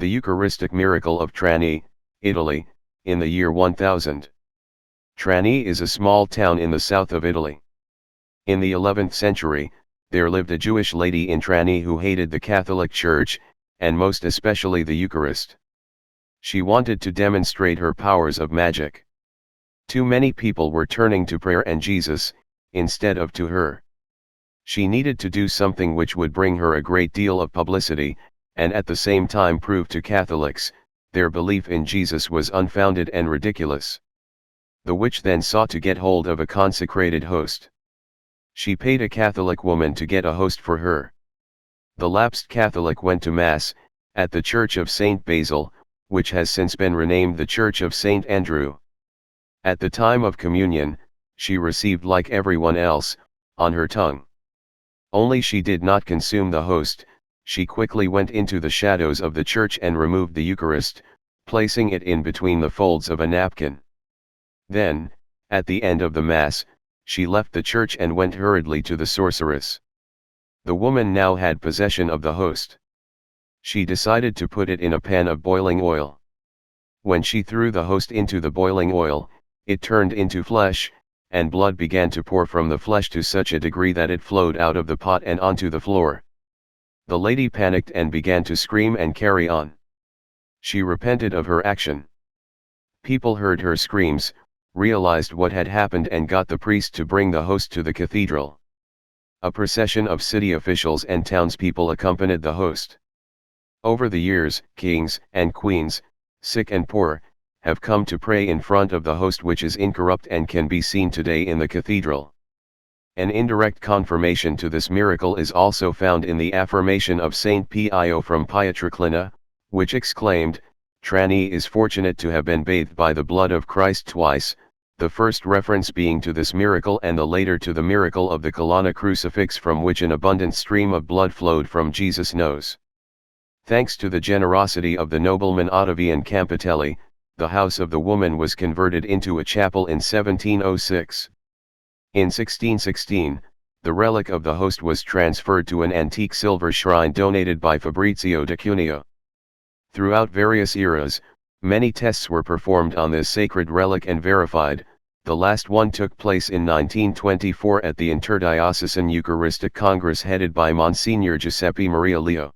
The Eucharistic miracle of Trani, Italy, in the year 1000. Trani is a small town in the south of Italy. In the 11th century, there lived a Jewish lady in Trani who hated the Catholic Church, and most especially the Eucharist. She wanted to demonstrate her powers of magic. Too many people were turning to prayer and Jesus, instead of to her. She needed to do something which would bring her a great deal of publicity, and at the same time prove to Catholics, their belief in Jesus was unfounded and ridiculous. The witch then sought to get hold of a consecrated host. She paid a Catholic woman to get a host for her. The lapsed Catholic went to Mass, at the Church of St. Basil, which has since been renamed the Church of St. Andrew. At the time of communion, she received like everyone else, on her tongue. Only she did not consume the host. She quickly went into the shadows of the church and removed the Eucharist, placing it in between the folds of a napkin. Then, at the end of the Mass, she left the church and went hurriedly to the sorceress. The woman now had possession of the host. She decided to put it in a pan of boiling oil. When she threw the host into the boiling oil, it turned into flesh, and blood began to pour from the flesh to such a degree that it flowed out of the pot and onto the floor. The lady panicked and began to scream and carry on. She repented of her action. People heard her screams, realized what had happened and got the priest to bring the host to the cathedral. A procession of city officials and townspeople accompanied the host. Over the years, kings and queens, sick and poor, have come to pray in front of the host, which is incorrupt and can be seen today in the cathedral. An indirect confirmation to this miracle is also found in the affirmation of Saint Pio from Pietrelcina, which exclaimed, "Trani is fortunate to have been bathed by the blood of Christ twice," the first reference being to this miracle and the later to the miracle of the Colonna crucifix, from which an abundant stream of blood flowed from Jesus' nose. Thanks to the generosity of the nobleman Ottavian Campitelli, the house of the woman was converted into a chapel in 1706. In 1616, the relic of the host was transferred to an antique silver shrine donated by Fabrizio da Cuneo. Throughout various eras, many tests were performed on this sacred relic and verified. The last one took place in 1924 at the Interdiocesan Eucharistic Congress headed by Monsignor Giuseppe Maria Leo.